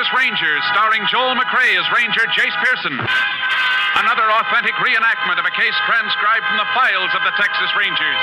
Texas Rangers, starring Joel McRae as Ranger Jace Pearson. Another authentic reenactment of a case transcribed from the files of the Texas Rangers.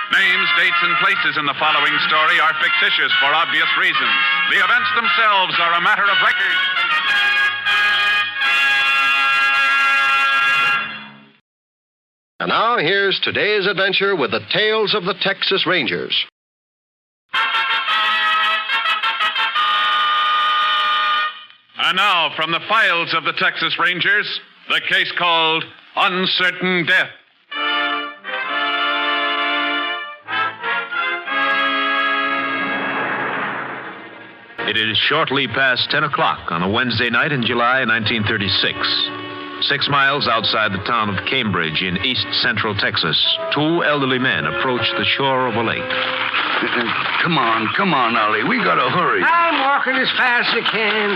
Names, dates, and places in the following story are fictitious for obvious reasons. The events themselves are a matter of record. And now here's today's adventure with the Tales of the Texas Rangers. And now, from the files of the Texas Rangers, the case called Uncertain Death. It is shortly past 10 o'clock on a Wednesday night in July 1936. 6 miles outside the town of Cambridge in east central Texas, 2 elderly men approach the shore of a lake. Come on, Ollie. We gotta hurry. I'm walking as fast as I can.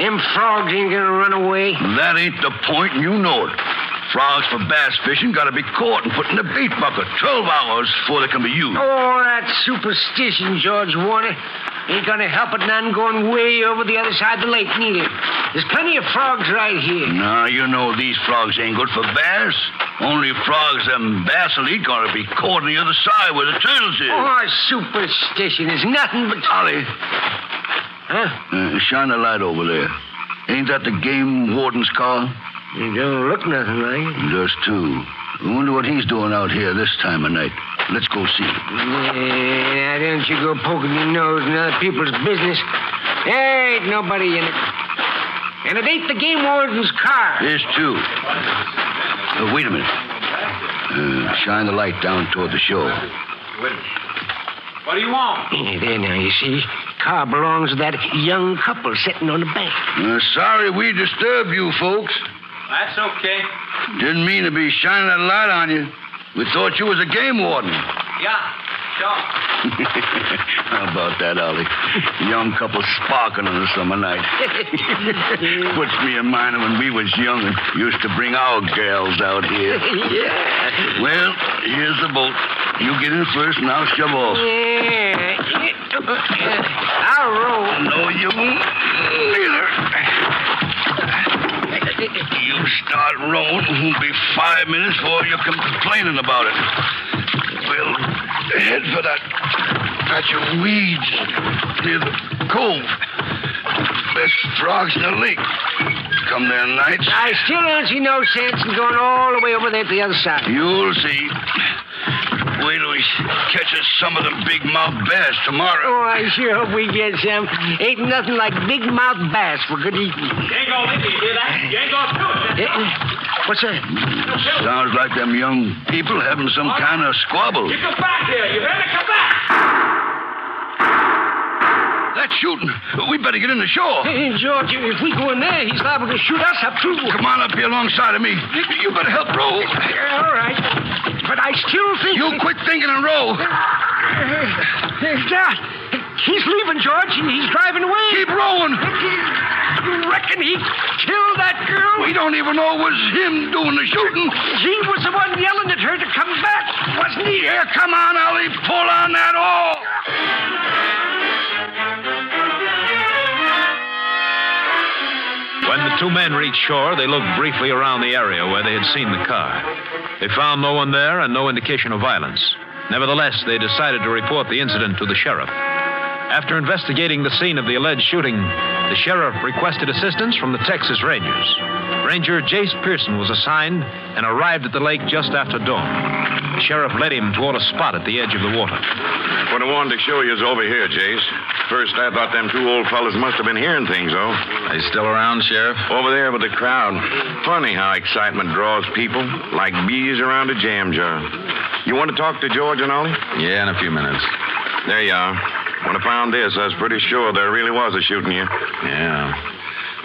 Them frogs ain't gonna run away. That ain't the point, and you know it. Frogs for bass fishing gotta be caught and put in a bait bucket 12 hours before they can be used. Oh, that's superstition, George Warner. Ain't gonna help it none going way over the other side of the lake, neither. There's plenty of frogs right here. Now, you know these frogs ain't good for bass. Only frogs them bass will eat gotta be caught on the other side where the turtles is. Oh, superstition is nothing but... Ollie. Huh? Shine a light over there. Ain't that the game warden's car? It don't look nothing like it. Does too. I wonder what he's doing out here this time of night. Let's go see. Yeah, don't you go poking your nose in other people's business. There ain't nobody in it. And it ain't the game warden's car. There's two. Wait a minute. Shine the light down toward the shore. What do you want? Yeah, there now, you see. Car belongs to that young couple sitting on the bank. Sorry we disturbed you folks. That's okay. Didn't mean to be shining that light on you. We thought you was a game warden. Yeah, sure. How about that, Ollie? Young couple sparking on a summer night. Puts me in mind of when we was young and used to bring our gals out here. Yeah. Well, here's the boat. You get in first and I'll shove off. Yeah. I'll roll. No, you won't. Neither. You start rowing, it won't be 5 minutes before you come complaining about it. We'll head for that patch of weeds near the cove. Best frogs in the lake. Come there nights. I still don't see no sense in going all the way over there to the other side. You'll see. Wait till we catch us some of them big mouth bass tomorrow. Oh, I sure hope we get some. Ain't nothing like big mouth bass for good eating. You ain't gonna lick it, you hear that? You ain't gonna do it. What's that? Sounds like them young people having some kind of squabble. You come back here. You better come back. That's shooting. We better get in the shore. Hey, George, if we go in there, he's liable to shoot us up, too. Come on up here alongside of me. You better help row. All right. But I still think... You quit thinking and row. There's that. He's leaving, George. He's driving away. Keep rowing. You reckon he killed that girl? We don't even know it was him doing the shooting. He was the one yelling at her to come back, wasn't he? Here, come on, Ollie. Pull on that oar. When the 2 men reached shore, they looked briefly around the area where they had seen the car. They found no one there and no indication of violence. Nevertheless, they decided to report the incident to the sheriff. After investigating the scene of the alleged shooting, the sheriff requested assistance from the Texas Rangers. Ranger Jace Pearson was assigned and arrived at the lake just after dawn. The sheriff led him toward a spot at the edge of the water. What I wanted to show you is over here, Jace. First, I thought them 2 old fellas must have been hearing things, though. Are you still around, Sheriff? Over there with the crowd. Funny how excitement draws people, like bees around a jam jar. You want to talk to George and Ollie? Yeah, in a few minutes. There you are. When I found this, I was pretty sure there really was a shooting here. Yeah.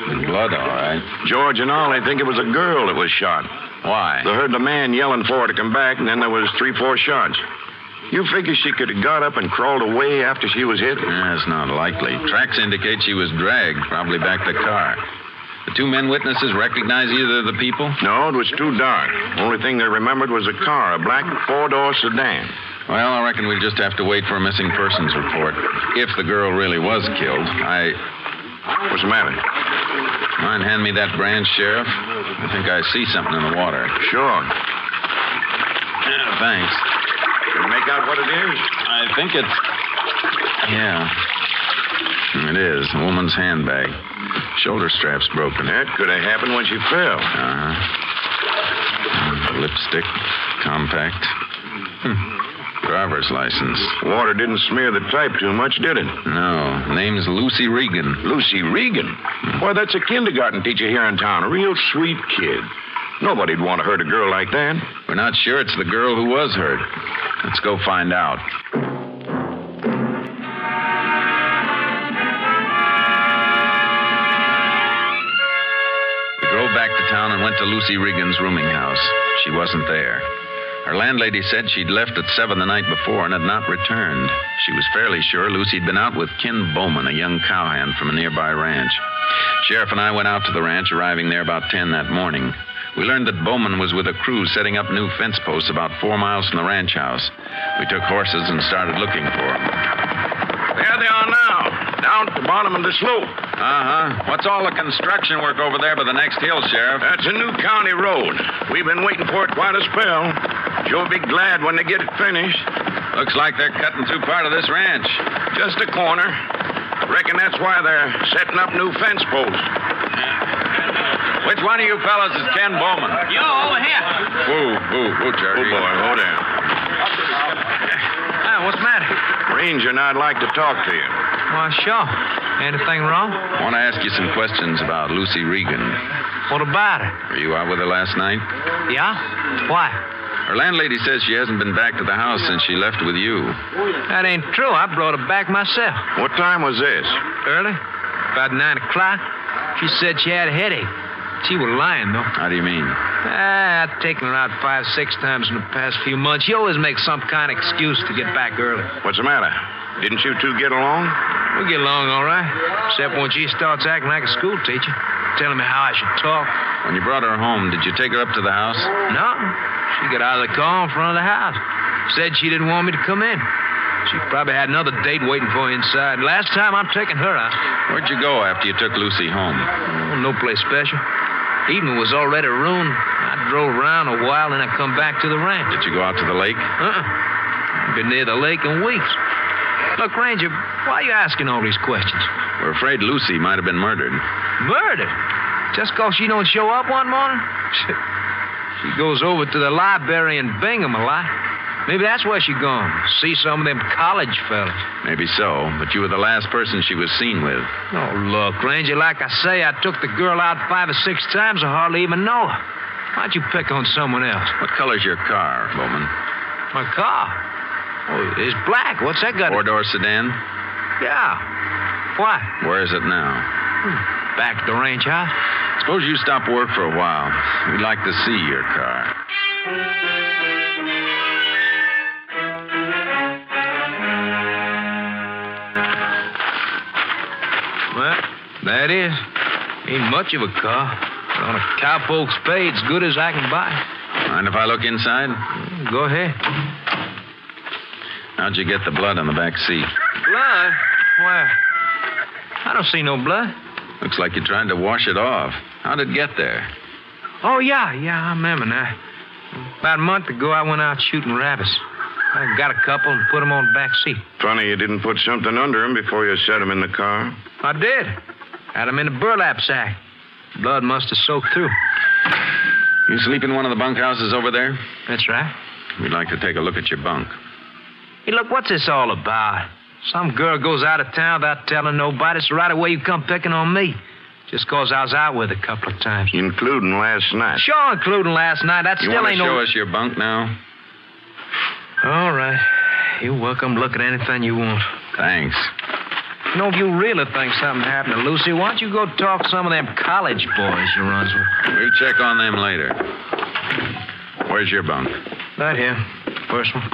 Good blood, all right. George and Ollie think it was a girl that was shot. Why? They heard the man yelling for her to come back, and then there was 3-4 shots. You figure she could have got up and crawled away after she was hit? That's not likely. Tracks indicate she was dragged, probably back to the car. The two men witnesses recognize either of the people? No, it was too dark. Only thing they remembered was a car, a black four-door sedan. Well, I reckon we'll just have to wait for a missing persons report. If the girl really was killed, What's the matter? Mind hand me that branch, Sheriff? I think I see something in the water. Sure. Yeah, thanks. Can you make out what it is? I think it's... Yeah. It is. A woman's handbag. Shoulder strap's broken. That could have happened when she fell. Lipstick. Compact. Driver's license. Water didn't smear the type too much, did it? No. Name's Lucy Regan. Lucy Regan? Why, that's a kindergarten teacher here in town. A real sweet kid. Nobody'd want to hurt a girl like that. We're not sure it's the girl who was hurt. Let's go find out. We drove back to town and went to Lucy Regan's rooming house. She wasn't there. Her landlady said she'd left at 7 the night before and had not returned. She was fairly sure Lucy'd been out with Ken Bowman, a young cowhand from a nearby ranch. Sheriff and I went out to the ranch, arriving there about 10 that morning. We learned that Bowman was with a crew setting up new fence posts about 4 miles from the ranch house. We took horses and started looking for them. There they are now, down at the bottom of the slope. What's all the construction work over there by the next hill, Sheriff? That's a new county road. We've been waiting for it quite a spell. You'll be glad when they get it finished. Looks like they're cutting through part of this ranch. Just a corner. Reckon that's why they're setting up new fence posts. Which one of you fellas is Ken Bowman? You, over here. Whoa, Charlie. Oh, boy, hold down. What's the matter? Ranger and I'd like to talk to you. Well, sure. Anything wrong? I want to ask you some questions about Lucy Regan. What about her? Were you out with her last night? Yeah? Why? Her landlady says she hasn't been back to the house since she left with you. That ain't true. I brought her back myself. What time was this? Early? About 9 o'clock. She said she had a headache. She was lying, though. How do you mean? I've taken her out 5, 6 times in the past few months. She always makes some kind of excuse to get back early. What's the matter? Didn't you two get along? We get along all right, except when she starts acting like a school teacher, telling me how I should talk. When you brought her home, did you take her up to the house? No. She got out of the car in front of the house. Said she didn't want me to come in. She probably had another date waiting for her inside. Last time I'm taking her out. Where'd you go after you took Lucy home? Oh, no place special. Evening was already ruined. I drove around a while, and I come back to the ranch. Did you go out to the lake? I've been near the lake in weeks. Look, Ranger, why are you asking all these questions? We're afraid Lucy might have been murdered. Murdered? Just because she don't show up one morning? She goes over to the library in Bingham a lot. Maybe that's where she gone. See some of them college fellas. Maybe so, but you were the last person she was seen with. Oh, look, Ranger, like I say, I took the girl out 5 or 6 times. I hardly even know her. Why'd you pick on someone else? What color's your car, Bowman? My car? Oh, it's black. What's that got? 4-door sedan? Yeah. Why? Where is it now? Back at the ranch house. Suppose you stop work for a while. We'd like to see your car. Well, that is. Ain't much of a car. On a cowpoke's pay, it's good as I can buy. Mind if I look inside? Go ahead. How'd you get the blood on the back seat? Blood? Where? I don't see no blood. Looks like you tried to wash it off. How'd it get there? Oh, yeah, I remember now. About a month ago, I went out shooting rabbits. I got a couple and put them on the back seat. Funny you didn't put something under him before you set him in the car. I did. Had them in a burlap sack. Blood must have soaked through. You sleep in one of the bunkhouses over there? That's right. We'd like to take a look at your bunk. Hey, look, what's this all about? Some girl goes out of town without telling nobody, so right away you come picking on me. Just 'cause I was out with her a couple of times. Including last night. Sure, including last night. That You still want ain't to no... show us your bunk now? All right. You're welcome to look at anything you want. Thanks. You know, if you really think something happened to Lucy, why don't you go talk to some of them college boys you runs with? We'll check on them later. Where's your bunk? Right here. First one.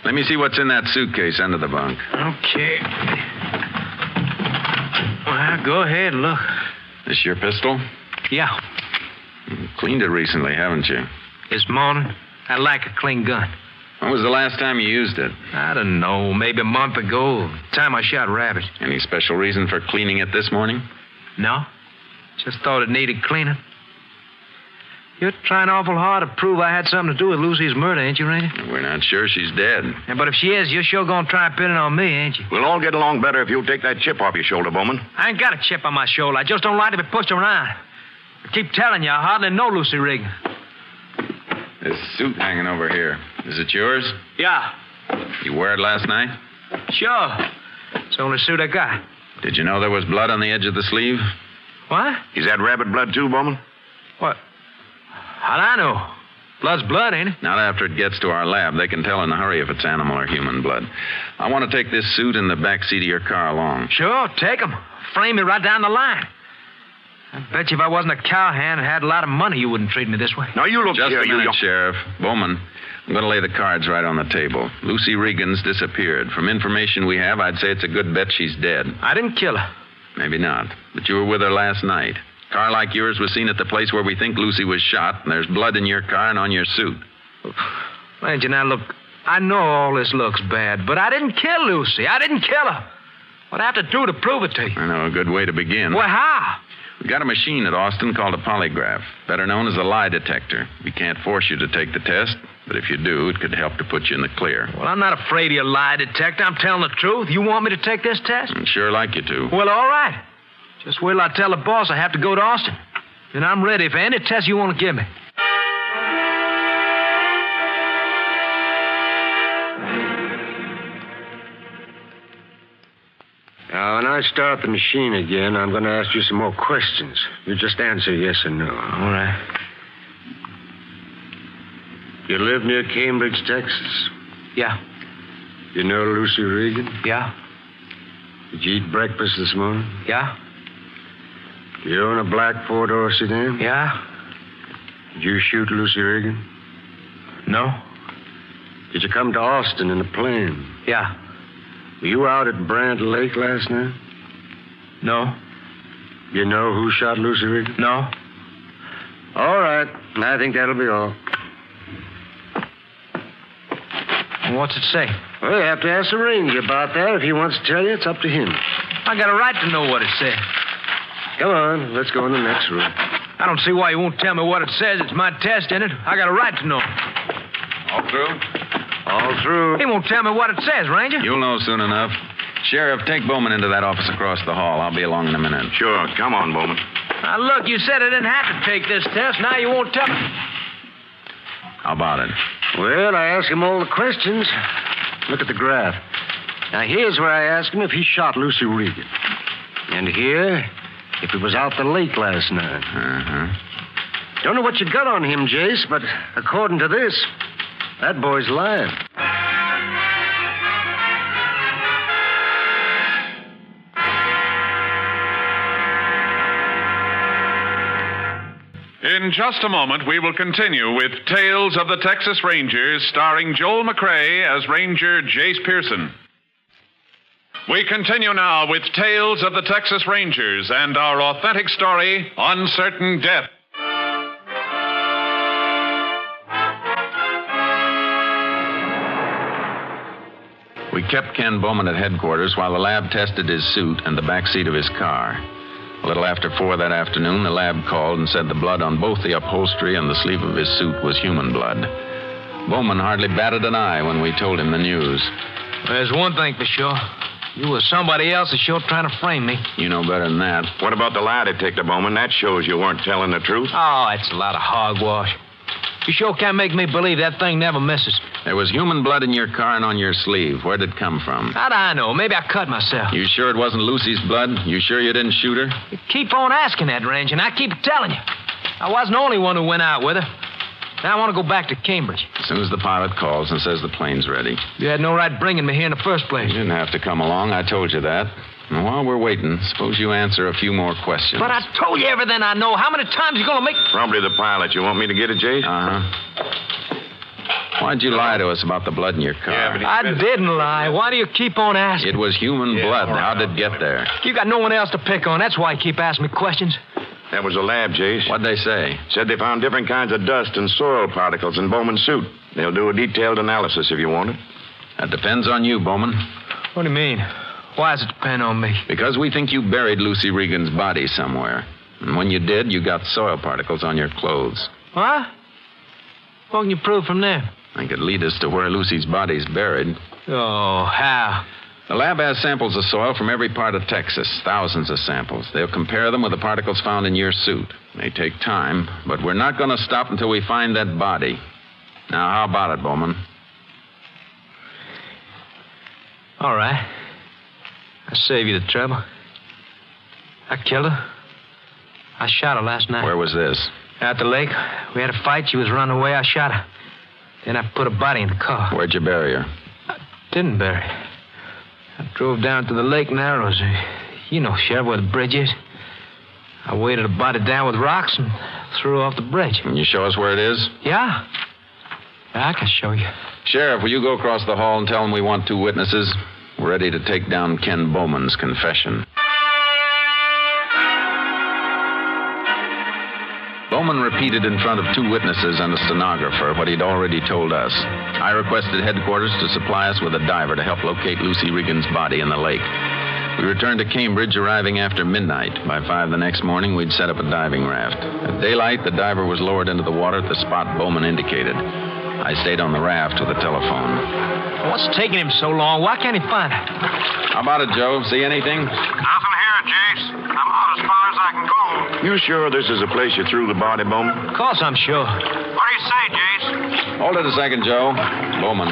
Let me see what's in that suitcase under the bunk. Okay. Well, go ahead, look. This your pistol? Yeah, You cleaned it recently, haven't you? this morning. I like a clean gun. When was the last time you used it? I don't know, maybe a month ago. Time I shot rabbit. Any special reason for cleaning it this morning? No? Just thought it needed cleaning. You're trying awful hard to prove I had something to do with Lucy's murder, ain't you, Ranger? We're not sure she's dead. Yeah, but if she is, you're sure gonna try and pin it on me, ain't you? We'll all get along better if you'll take that chip off your shoulder, Bowman. I ain't got a chip on my shoulder. I just don't like to be pushed around. I keep telling you, I hardly know Lucy Regan. This suit hanging over here. Is it yours? Yeah, You wore it last night? sure. It's the only suit I got. Did you know there was blood on the edge of the sleeve? What? Is that rabbit blood, too, Bowman? What? How'd I know? Blood's blood, ain't it? Not after it gets to our lab. They can tell in a hurry if it's animal or human blood. I want to take this suit in the back seat of your car along. Sure, take 'em. Frame me right down the line. I bet you if I wasn't a cowhand and had a lot of money, you wouldn't treat me this way. Now, you look Just here. a minute, you... Sheriff. Bowman, I'm going to lay the cards right on the table. Lucy Regan's disappeared. From information we have, I'd say it's a good bet she's dead. I didn't kill her. Maybe not. But you were with her last night. A car like yours was seen at the place where we think Lucy was shot, and there's blood in your car and on your suit. Ranger, now look, I know all this looks bad, but I didn't kill Lucy. I didn't kill her. What I have to do to prove it to you? I know, a good way to begin. Well, how? We got a machine at Austin called a polygraph, better known as a lie detector. We can't force you to take the test, but if you do, it could help to put you in the clear. Well, I'm not afraid of your lie detector. I'm telling the truth. You want me to take this test? I'd sure like you to. Well, all right. Just wait till I tell the boss I have to go to Austin. Then I'm ready for any test you want to give me. Now, when I start the machine again, I'm going to ask you some more questions. You just answer yes or no. All right. You live near Cambridge, Texas? Yeah. You know Lucy Regan? Yeah. Did you eat breakfast this morning? Yeah. Do you own a black four-door sedan? Yeah. Did you shoot Lucy Regan? No. Did you come to Austin in a plane? Yeah. Were you out at Brant Lake last night? No. You know who shot Lucy Regan? No. All right. I think that'll be all. What's it say? Well, you have to ask the ranger about that. If he wants to tell you, it's up to him. I got a right to know what it said. Come on, let's go in the next room. I don't see why you won't tell me what it says. It's my test in it. I got a right to know. All through? All through. He won't tell me what it says, Ranger. You'll know soon enough. Sheriff, take Bowman into that office across the hall. I'll be along in a minute. Sure. Come on, Bowman. Now, look, you said I didn't have to take this test. Now you won't tell me. How about it? Well, I asked him all the questions. Look at the graph. Now, here's where I asked him if he shot Lucy Regan. And here, if he was out the lake last night. Uh-huh. Don't know what you got on him, Jace, but according to this, that boy's lying. In just a moment, we will continue with Tales of the Texas Rangers, starring Joel McCrea as Ranger Jace Pearson. We continue now with Tales of the Texas Rangers and our authentic story, Uncertain Death. We kept Ken Bowman at headquarters while the lab tested his suit and the back seat of his car. A little after 4 that afternoon, the lab called and said the blood on both the upholstery and the sleeve of his suit was human blood. Bowman hardly batted an eye when we told him the news. There's one thing for sure. You or somebody else is sure trying to frame me. You know better than that. What about the lie detector, Bowman? That shows you weren't telling the truth. Oh, it's a lot of hogwash. You sure can't make me believe that thing never misses. There was human blood in your car and on your sleeve. Where'd it come from? How'd I know? Maybe I cut myself. You sure it wasn't Lucy's blood? You sure you didn't shoot her? You keep on asking that, Ranger, and I keep telling you. I wasn't the only one who went out with her. Now I want to go back to Cambridge. As soon as the pilot calls and says the plane's ready. You had no right bringing me here in the first place. You didn't have to come along. I told you that. And while we're waiting, suppose you answer a few more questions. But I told you everything I know. How many times are you going to make... Probably the pilot. You want me to get it, Jace? Uh-huh. Why'd you lie to us about the blood in your car? I didn't lie. Why do you keep on asking? It was human blood. How did it get there? You got no one else to pick on. That's why you keep asking me questions. That was a lab, Jace. What'd they say? Said they found different kinds of dust and soil particles in Bowman's suit. They'll do a detailed analysis if you want it. That depends on you, Bowman. What do you mean? Why does it depend on me? Because we think you buried Lucy Regan's body somewhere. And when you did, you got soil particles on your clothes. What? What can you prove from there? They could lead us to where Lucy's body's buried. Oh, how? The lab has samples of soil from every part of Texas, thousands of samples. They'll compare them with the particles found in your suit. May take time, but we're not going to stop until we find that body. Now, how about it, Bowman? All right. I'll save you the trouble. I killed her. I shot her last night. Where was this? At the lake. We had a fight. She was running away. I shot her. Then I put her body in the car. Where'd you bury her? I didn't bury her. I drove down to the Lake Narrows. You know, Sheriff, where the bridge is. I weighted her body down with rocks and threw her off the bridge. Can you show us where it is? Yeah. I can show you. Sheriff, will you go across the hall and tell them we want 2 witnesses? We're ready to take down Ken Bowman's confession. Bowman repeated in front of 2 witnesses and a stenographer what he'd already told us. I requested headquarters to supply us with a diver to help locate Lucy Regan's body in the lake. We returned to Cambridge, arriving after midnight. By 5 the next morning, we'd set up a diving raft. At daylight, the diver was lowered into the water at the spot Bowman indicated. I stayed on the raft with a telephone. What's taking him so long? Why can't he find her? How about it, Joe? See anything? Nothing here, Jace. I'm out as far as I can go. You sure this is the place you threw the body, Bowman? Of course I'm sure. What do you say, Jace? Hold it a second, Joe. Bowman,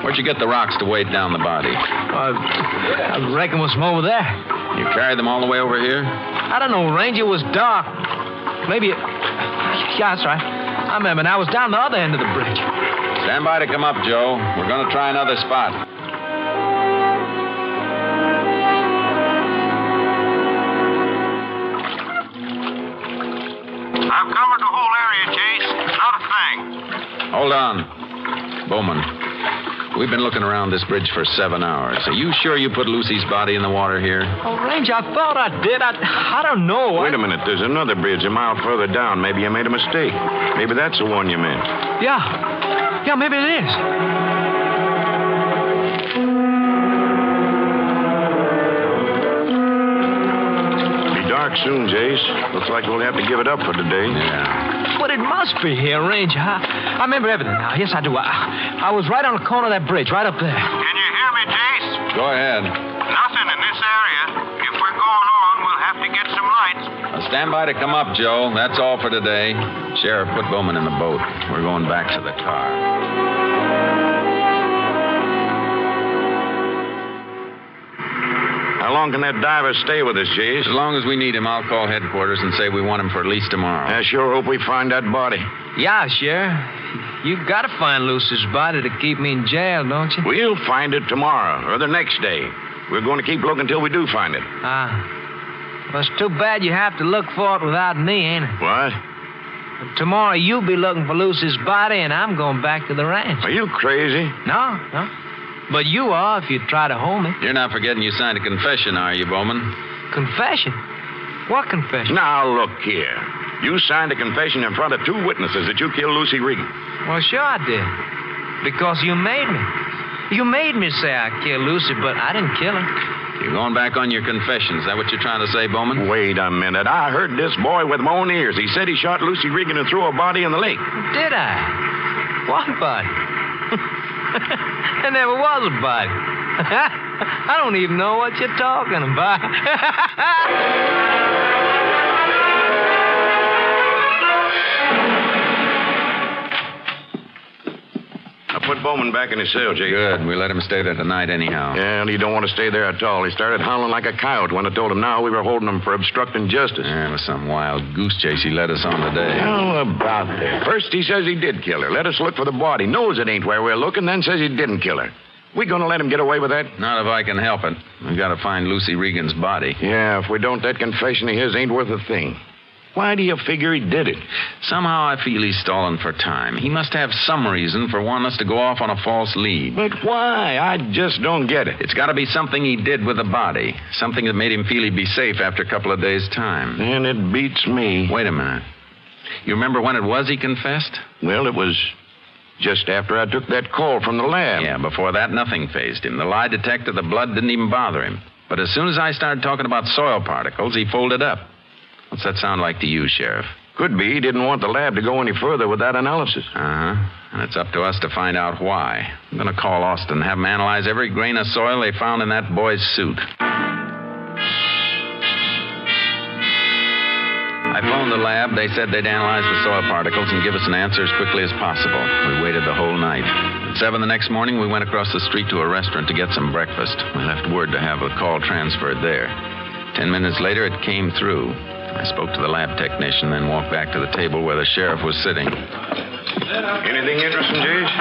where'd you get the rocks to weight down the body? I reckon it was from over there. You carried them all the way over here? I don't know, Ranger. It was dark. Maybe it... Yeah, that's right. I remember now. I was down the other end of the bridge. Stand by to come up, Joe. We're going to try another spot. I've covered the whole area, Jace. Not a thing. Hold on. Bowman, we've been looking around this bridge for 7 hours. Are you sure you put Lucy's body in the water here? Oh, Ranger, I thought I did. I don't know. Wait a minute. There's another bridge a mile further down. Maybe you made a mistake. Maybe that's the one you meant. Yeah, maybe it is. Be dark soon, Jace. Looks like we'll have to give it up for today. Yeah. But it must be here, Ranger. I remember everything now. Yes, I do. I was right on the corner of that bridge, right up there. Can you hear me, Jace? Go ahead. Nothing in this area. If we're going on, we'll have to get some lights. Now stand by to come up, Joe. That's all for today. Sheriff, put Bowman in the boat. We're going back to the car. How long can that diver stay with us, Jace? As long as we need him, I'll call headquarters and say we want him for at least tomorrow. I sure hope we find that body. Yeah, Sheriff. You've got to find Lucy's body to keep me in jail, don't you? We'll find it tomorrow or the next day. We're going to keep looking till we do find it. Well, it's too bad you have to look for it without me, ain't it? What? Tomorrow you'll be looking for Lucy's body, and I'm going back to the ranch. Are you crazy? No. But you are if you try to hold me. You're not forgetting you signed a confession, are you, Bowman? Confession? What confession? Now, look here. You signed a confession in front of 2 witnesses that you killed Lucy Regan. Well, sure I did. Because you made me. You made me say I killed Lucy, but I didn't kill her. You're going back on your confession. Is that what you're trying to say, Bowman? Wait a minute. I heard this boy with my own ears. He said he shot Lucy Regan and threw her body in the lake. Did I? What body? There never was a body. I don't even know what you're talking about. I put Bowman back in his cell, Jake. Good. We let him stay there tonight anyhow. Yeah, and he don't want to stay there at all. He started howling like a coyote when I told him now we were holding him for obstructing justice. Yeah, it was some wild goose chase he led us on today. How about that? First he says he did kill her. Let us look for the body. Knows it ain't where we're looking, then says he didn't kill her. We gonna let him get away with that? Not if I can help it. We gotta find Lucy Regan's body. Yeah, if we don't, that confession of his ain't worth a thing. Why do you figure he did it? Somehow I feel he's stalling for time. He must have some reason for wanting us to go off on a false lead. But why? I just don't get it. It's got to be something he did with the body. Something that made him feel he'd be safe after a couple of days' time. And it beats me. Wait a minute. You remember when it was he confessed? Well, it was just after I took that call from the lab. Yeah, before that, nothing fazed him. The lie detector, the blood didn't even bother him. But as soon as I started talking about soil particles, he folded up. What's that sound like to you, Sheriff? Could be he didn't want the lab to go any further with that analysis. Uh-huh. And it's up to us to find out why. I'm going to call Austin and have him analyze every grain of soil they found in that boy's suit. I phoned the lab. They said they'd analyze the soil particles and give us an answer as quickly as possible. We waited the whole night. At 7 the next morning, we went across the street to a restaurant to get some breakfast. We left word to have the call transferred there. 10 minutes later, it came through. I spoke to the lab technician, then walked back to the table where the sheriff was sitting. Anything interesting, Jase?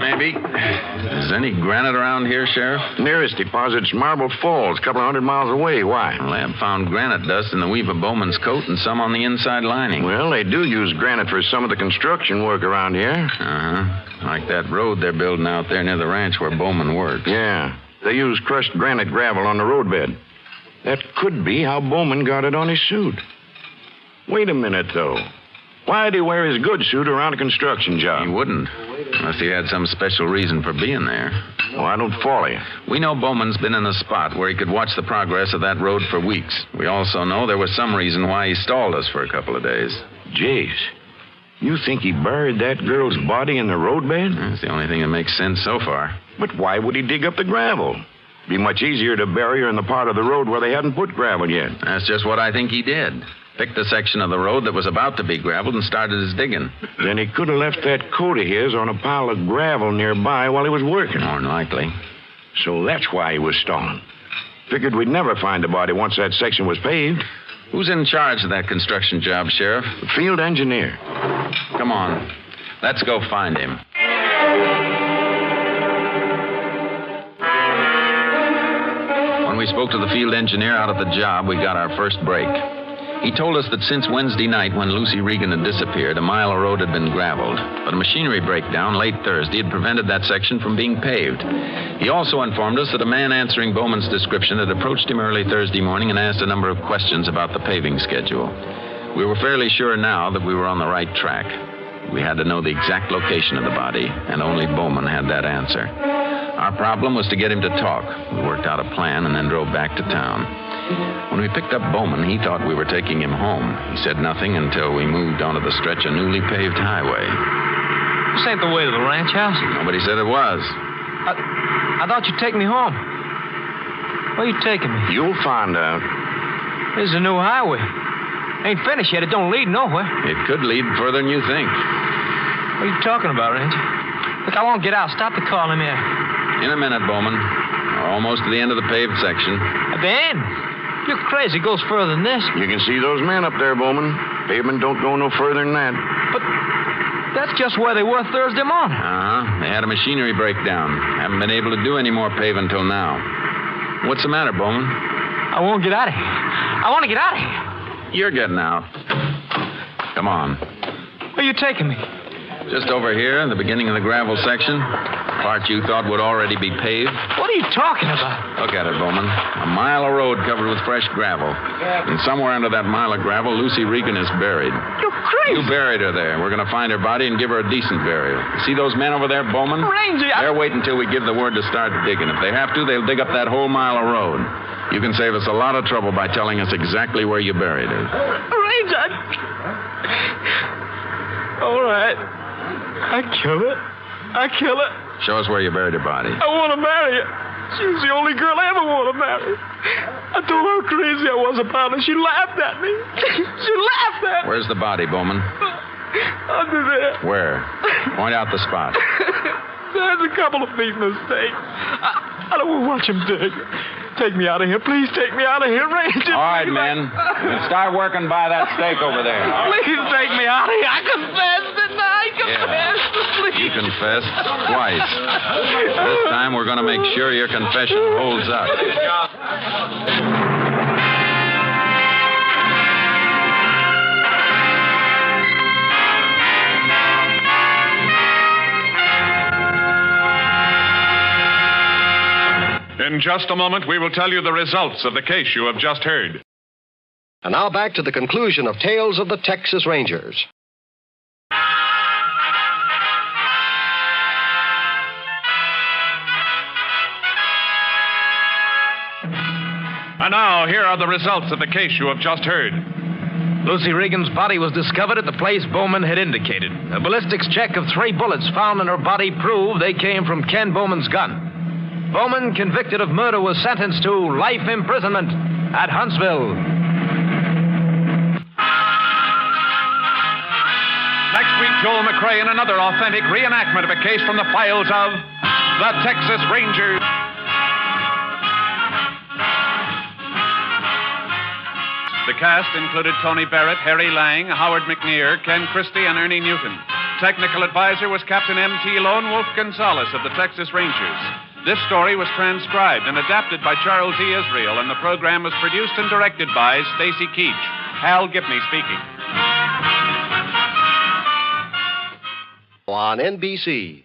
Maybe. Is any granite around here, Sheriff? Nearest deposit's Marble Falls, a couple of 100 miles away. Why? The lab found granite dust in the weave of Bowman's coat and some on the inside lining. Well, they do use granite for some of the construction work around here. Uh-huh. Like that road they're building out there near the ranch where Bowman works. Yeah. They use crushed granite gravel on the roadbed. That could be how Bowman got it on his suit. Wait a minute, though. Why'd he wear his good suit around a construction job? He wouldn't, unless he had some special reason for being there. Oh, I don't follow you. We know Bowman's been in a spot where he could watch the progress of that road for weeks. We also know there was some reason why he stalled us for a couple of days. Jace, you think he buried that girl's body in the roadbed? That's the only thing that makes sense so far. But why would he dig up the gravel? Be much easier to bury her in the part of the road where they hadn't put gravel yet. That's just what I think he did. Picked a section of the road that was about to be graveled and started his digging. Then he could have left that coat of his on a pile of gravel nearby while he was working. More than likely. So that's why he was stalling. Figured we'd never find the body once that section was paved. Who's in charge of that construction job, Sheriff? The field engineer. Come on. Let's go find him. When we spoke to the field engineer out at the job, we got our first break. He told us that since Wednesday night when Lucy Regan had disappeared, a mile of road had been graveled. But a machinery breakdown late Thursday had prevented that section from being paved. He also informed us that a man answering Bowman's description had approached him early Thursday morning and asked a number of questions about the paving schedule. We were fairly sure now that we were on the right track. We had to know the exact location of the body, and only Bowman had that answer. Our problem was to get him to talk. We worked out a plan and then drove back to town. When we picked up Bowman, he thought we were taking him home. He said nothing until we moved onto the stretch of newly paved highway. This ain't the way to the ranch house. Nobody said it was. I thought you'd take me home. Where you taking me? You'll find out. This is a new highway. Ain't finished yet. It don't lead nowhere. It could lead further than you think. What are you talking about, Ranger? Look, I won't get out. Stop the car. Let me out. In a minute, Bowman. We're almost to the end of the paved section. At the end? You're crazy. It goes further than this. You can see those men up there, Bowman. Pavement don't go no further than that. But that's just where they were Thursday morning. Uh-huh. They had a machinery breakdown. Haven't been able to do any more paving till now. What's the matter, Bowman? I won't get out of here. I want to get out of here. You're getting out. Come on. Where are you taking me? Just over here, in the beginning of the gravel section. The part you thought would already be paved. What are you talking about? Look at it, Bowman. A mile of road covered with fresh gravel. And somewhere under that mile of gravel, Lucy Regan is buried. You're crazy. You buried her there. We're going to find her body and give her a decent burial. See those men over there, Bowman? Ranger, They're waiting until we give the word to start digging. If they have to, they'll dig up that whole mile of road. You can save us a lot of trouble by telling us exactly where you buried her. Ranger, all right. I kill it. Show us where you buried her body. I want to marry her. She was the only girl I ever want to marry. I told her how crazy I was about her. She laughed at me. She laughed at me. Where's the body, Bowman? Under there. Where? Point out the spot. There's a couple of feet in the stake. I don't want to watch him dig. Take me out of here. Please take me out of here, Ranger. All right, men. Start working by that stake over there. Please take me out of here. I confessed, didn't I? I confessed. Please. You confessed twice. This time we're going to make sure your confession holds up. In just a moment, we will tell you the results of the case you have just heard. And now back to the conclusion of Tales of the Texas Rangers. And now, here are the results of the case you have just heard. Lucy Regan's body was discovered at the place Bowman had indicated. A ballistics check of 3 bullets found in her body proved they came from Ken Bowman's gun. Bowman, convicted of murder, was sentenced to life imprisonment at Huntsville. Next week, Joel McCrea in another authentic reenactment of a case from the files of the Texas Rangers. The cast included Tony Barrett, Harry Lang, Howard McNear, Ken Christie, and Ernie Newton. Technical advisor was Captain M.T. Lone Wolf Gonzalez of the Texas Rangers. This story was transcribed and adapted by Charles E. Israel, and the program was produced and directed by Stacy Keach. Hal Gibney speaking. On NBC.